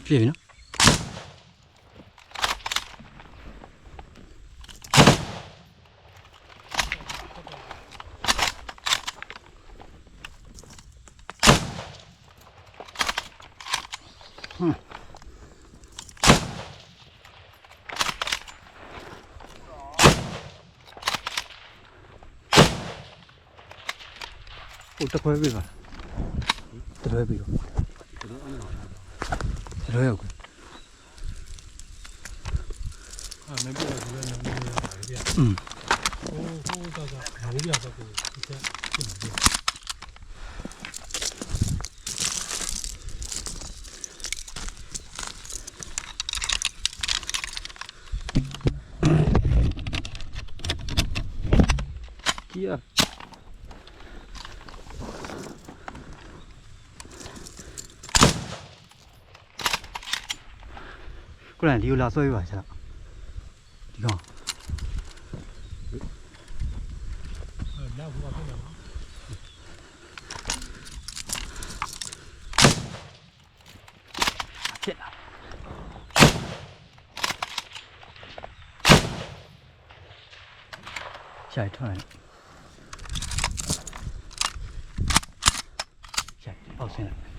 ပြည့်ပြီနော်တခွဲပြီပါတခွဲပြီတော့တခွဲရောက်ပြီ没必要这个能不能打一遍？这个没必要这个，你先进来。ကြီးอ่ะကိုယ်တိုင်ဒီကိုလာဆွဲပြပါချက်ဒီကောင်那我看到了。ဖြစ်လာရှာထွက်လာရှာအောက်ဆင်းလာ